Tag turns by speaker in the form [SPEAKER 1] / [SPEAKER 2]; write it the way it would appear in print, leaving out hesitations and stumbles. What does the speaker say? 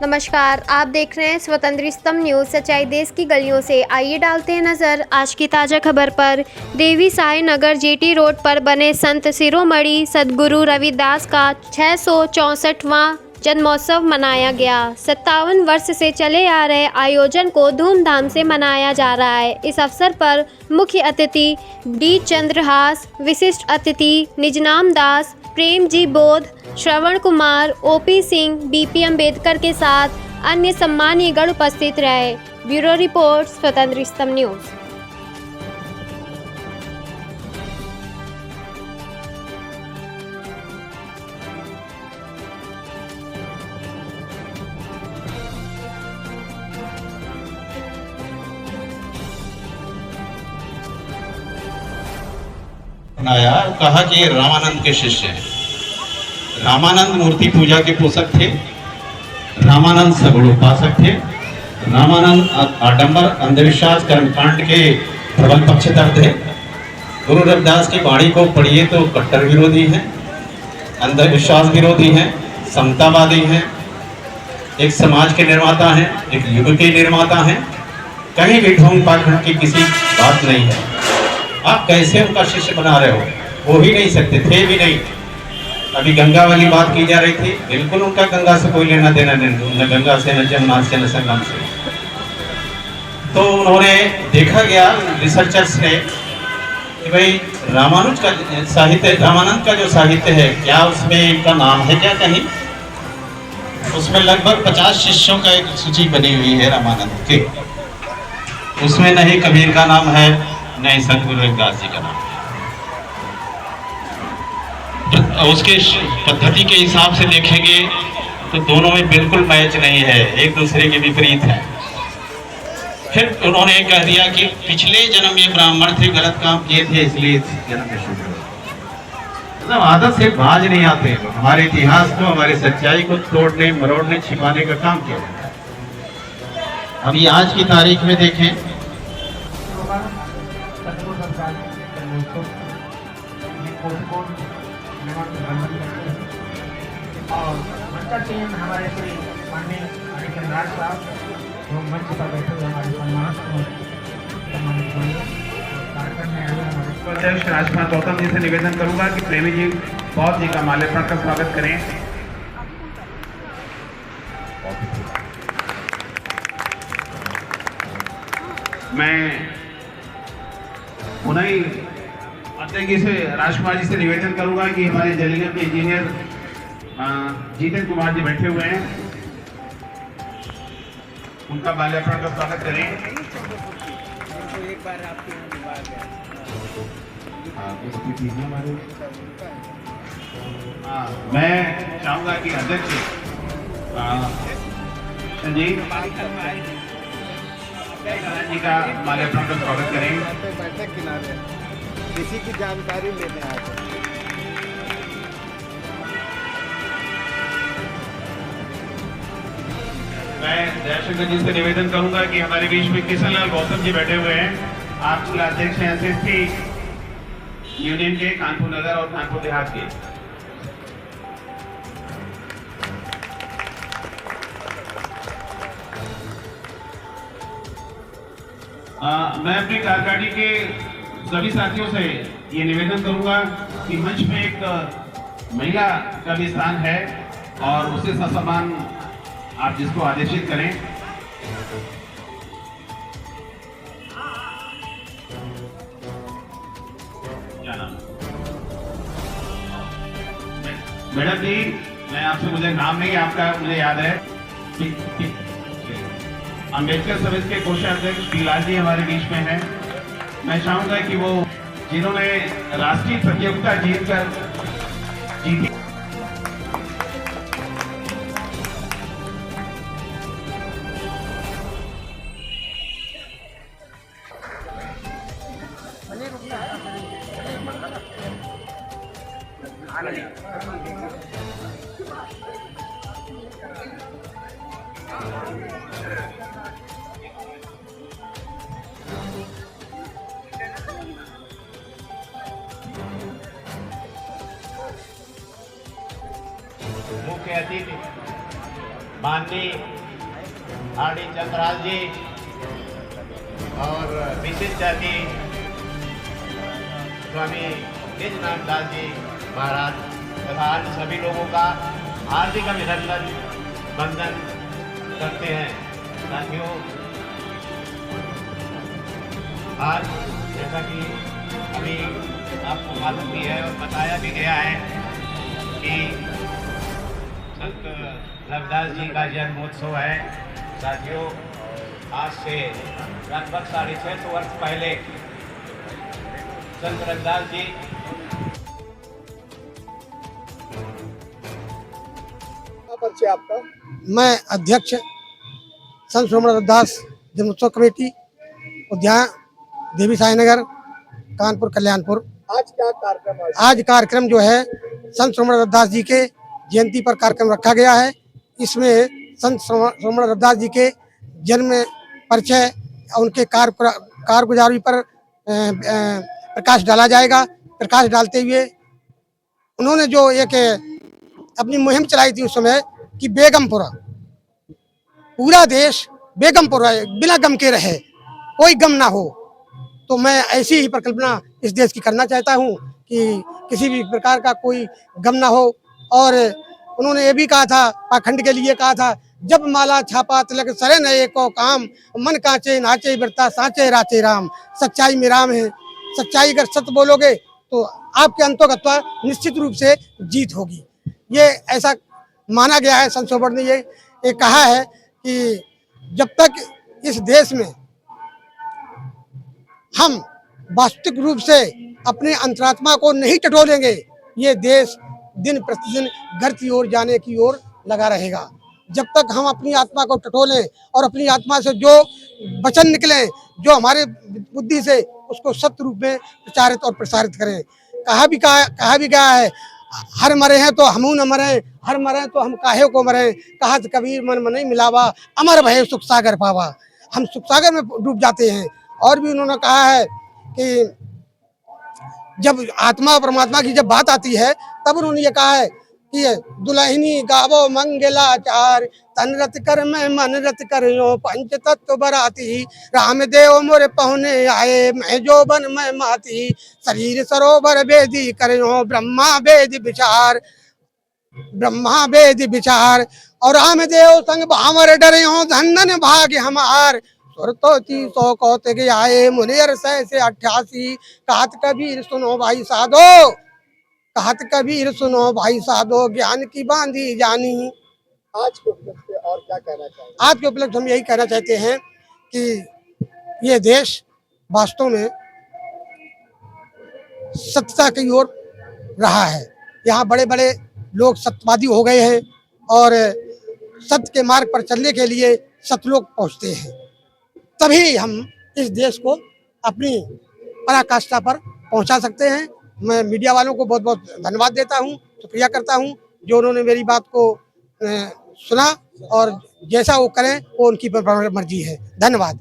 [SPEAKER 1] नमस्कार, आप देख रहे हैं स्वतंत्र स्तंभ न्यूज़। सच्चाई देश की गलियों से। आइए डालते हैं नज़र आज की ताज़ा खबर पर। देवी साई नगर जेटी रोड पर बने संत शिरोमणि सद्गुरु रविदास का 664वां जन्मोत्सव मनाया गया। 57 वर्ष से चले आ रहे आयोजन को धूमधाम से मनाया जा रहा है। इस अवसर पर मुख्य अतिथि डी चंद्रहास, विशिष्ट अतिथि निजनाम दास, प्रेम जी बोध, श्रवण कुमार, ओपी सिंह, बीपी अम्बेडकर के साथ अन्य सम्मानीय गण उपस्थित रहे। ब्यूरो रिपोर्ट, स्वतंत्र स्तंभ न्यूज़।
[SPEAKER 2] बनाया, कहा कि रामानंद के शिष्य हैं। रामानंद मूर्ति पूजा के पोषक थे, रामानंद सगुण उपासक थे, रामानंद आडंबर अंधविश्वास कर्मकांड के प्रबल पक्षधर थे। गुरु रविदास की वाणी को पढ़िए तो कट्टर विरोधी हैं, अंधविश्वास विरोधी हैं, समतावादी हैं, एक समाज के निर्माता हैं, एक युग के निर्माता हैं। कहीं भी ढोंग पाखंड की किसी बात नहीं है। आप कैसे उनका शिष्य बना रहे हो? हो ही नहीं सकते, थे भी नहीं। अभी गंगा वाली बात की जा रही थी, बिल्कुल उनका गंगा से कोई लेना देना नहीं, न गंगा से, न जमुना से, न संगम से। तो उन्होंने देखा गया रिसर्चर्स ने कि भाई रामानुज का साहित्य, रामानंद का जो साहित्य है, क्या उसमें इनका नाम है क्या कहीं? उसमें लगभग 50 शिष्यों का एक सूची बनी हुई है रामानंद की। उसमें नहीं कबीर का नाम है, नहीं सतगुरु रविदास जी का नाम। उसके पद्धति के हिसाब से देखेंगे तो दोनों में बिल्कुल मैच नहीं है, एक दूसरे के विपरीत है। फिर उन्होंने कह दिया कि पिछले जन्म ये ब्राह्मण थे, गलत काम किए थे, इसलिए इस जन्म में शूद्र हो। मतलब आदत से बाज नहीं आते। हमारे इतिहास को, हमारी सच्चाई को तोड़ने, मरोड़ने, छिपाने का काम किया जाता है। अभी आज की तारीख में देखें,
[SPEAKER 3] और मंचा चयन हमारे श्री माननीय हरिचंद्र राज साहब जो मंच पर बैठे हुए हमारे सम्मानित होंगे। कार्यक्रम में आए हमारे अध्यक्ष राजकुमार गौतम जी से निवेदन करूंगा कि प्रेमी जी बौद्ध जी का माल्यार्पण का स्वागत करें। मैं पुनः अध्यक्ष जी से, राजकुमार जी से निवेदन करूंगा कि हमारे जलीगढ़ के इंजीनियर जीतन कुमार जी बैठे हुए हैं, उनका माल्यार्पण का स्वागत करें। एक बार मैं चाहूंगा कि अध्यक्ष संजीव जी का माल्यार्पण का स्वागत करें।
[SPEAKER 4] बैठक किनारे किसी की जानकारी लेने आए थे।
[SPEAKER 3] मैं जयशंकर जी से निवेदन करूंगा कि हमारे बीच में किशनलाल गौतम जी बैठे हुए हैं। आप जिला अध्यक्ष हैं एसएसटी यूनियन के कानपुर नगर और कानपुर देहात के। मैं अपनी कार्यकारिणी के सभी साथियों से ये निवेदन करूंगा कि मंच में एक महिला का भी स्थान है और उसे ससम्मान आप जिसको आदेशित करें। क्या नाम? मैडम जी, मैं आपसे, मुझे नाम नहीं आपका मुझे याद है। अम्बेडकर समिति के कोषाध्यक्ष पीलाल जी हमारे बीच में हैं। मैं चाहूंगा कि वो जिन्होंने राष्ट्रीय प्रतियोगिता जीती मुख्य अतिथि माननीय
[SPEAKER 5] आर डी चंद्राल जी और विशिष्ट जी स्वामी निज नामदास जी महाराज तथा अन्य सभी लोगों का हार्दिक अभिनंदन वंदन करते हैं। साथियों, आज जैसा कि अभी आपको मालूम भी है और बताया भी गया है कि संत रविदास जी का जन्मोत्सव है। साथियों, आज से लगभग 650 वर्ष पहले संत रविदास जी
[SPEAKER 4] परिचय आपका?
[SPEAKER 6] मैं अध्यक्ष संत सोमनाथ रविदास जन्मोत्सव कमेटी उद्यान देवी साई नगर कानपुर कल्याणपुर।
[SPEAKER 4] आज क्या कार्यक्रम है?
[SPEAKER 6] आज कार्यक्रम जो है संत सोमनाथ रविदास जी के जयंती पर कार्यक्रम रखा गया है। इसमें संत सोमनाथ रविदास जी के जन्म परिचय उनके कारगुजारी पर प्रकाश डाला जाएगा। प्रकाश डालते हुए उन्होंने जो एक अपनी मुहिम चलाई थी उस समय कि बेगमपुरा, पूरा देश बेगमपुर बिना गम के रहे, कोई गम ना हो। तो मैं ऐसी ही परिकल्पना इस देश की करना चाहता हूँ कि किसी भी प्रकार का कोई गम ना हो। और उन्होंने ये भी कहा था, पाखंड के लिए कहा था, जब माला छापा तिलक सरे नए को काम, मन कांचे नाचे बरता साचे राचे राम। सच्चाई में राम है। सच्चाई अगर सत्य बोलोगे तो आपके अंतोगत्वा निश्चित रूप से जीत होगी। ये ऐसा माना गया है। संत सोबर ने ये कहा है कि जब तक इस देश में हम वास्तविक रूप से अपने अंतरात्मा को नहीं टटोलेंगे, ये देश दिन प्रतिदिन घर की ओर जाने की ओर लगा रहेगा। जब तक हम अपनी आत्मा को टटोलें और अपनी आत्मा से जो वचन निकले, जो हमारे बुद्धि से, उसको सत्य रूप में प्रचारित और प्रसारित करें। कहा भी गया है, हर मरे हैं तो हमू न मरे, हर मरे तो हम काहे को मरे। कहा कबीर मन मन नहीं मिलावा, अमर भय सुख सागर पावा। हम सुख सागर में डूब जाते हैं। और भी उन्होंने कहा है कि जब आत्मा और परमात्मा की जब बात आती है तब उन्होंने ये कहा है कि दुल्हनी गावो मंगलाचार, तन रत कर मैं मन रत करियो, पंच तत्व बराती। रामदेव मोरे पहुने आए, मैं जो बन मैं माती। शरीर सरोवर वेदी करियो, ब्रह्मा वेद विचार, ब्रह्मा वेद विचार। और रामदेव संग भावर डरियो, धन भाग हमार। तो 300 कौतिक आए, मुनियर 88। कहत कबीर सुनो भाई साधो, कहत कबीर सुनो भाई साधो, ज्ञान की बांधी जानी।
[SPEAKER 4] आज के उपलक्ष्य और क्या कहना चाहिए?
[SPEAKER 6] आज के उपलक्ष्य हम यही कहना चाहते हैं कि ये देश वास्तव में सत्यता की ओर रहा है। यहाँ बड़े बड़े लोग सत्यवादी हो गए हैं और सत्य के मार्ग पर चलने के लिए सतलोक पहुँचते हैं। तभी हम इस देश को अपनी पराकाष्ठा पर पहुंचा सकते हैं। मैं मीडिया वालों को बहुत बहुत धन्यवाद देता हूं, शुक्रिया करता हूं जो उन्होंने मेरी बात को सुना और जैसा वो करें वो उनकी मर्जी है। धन्यवाद।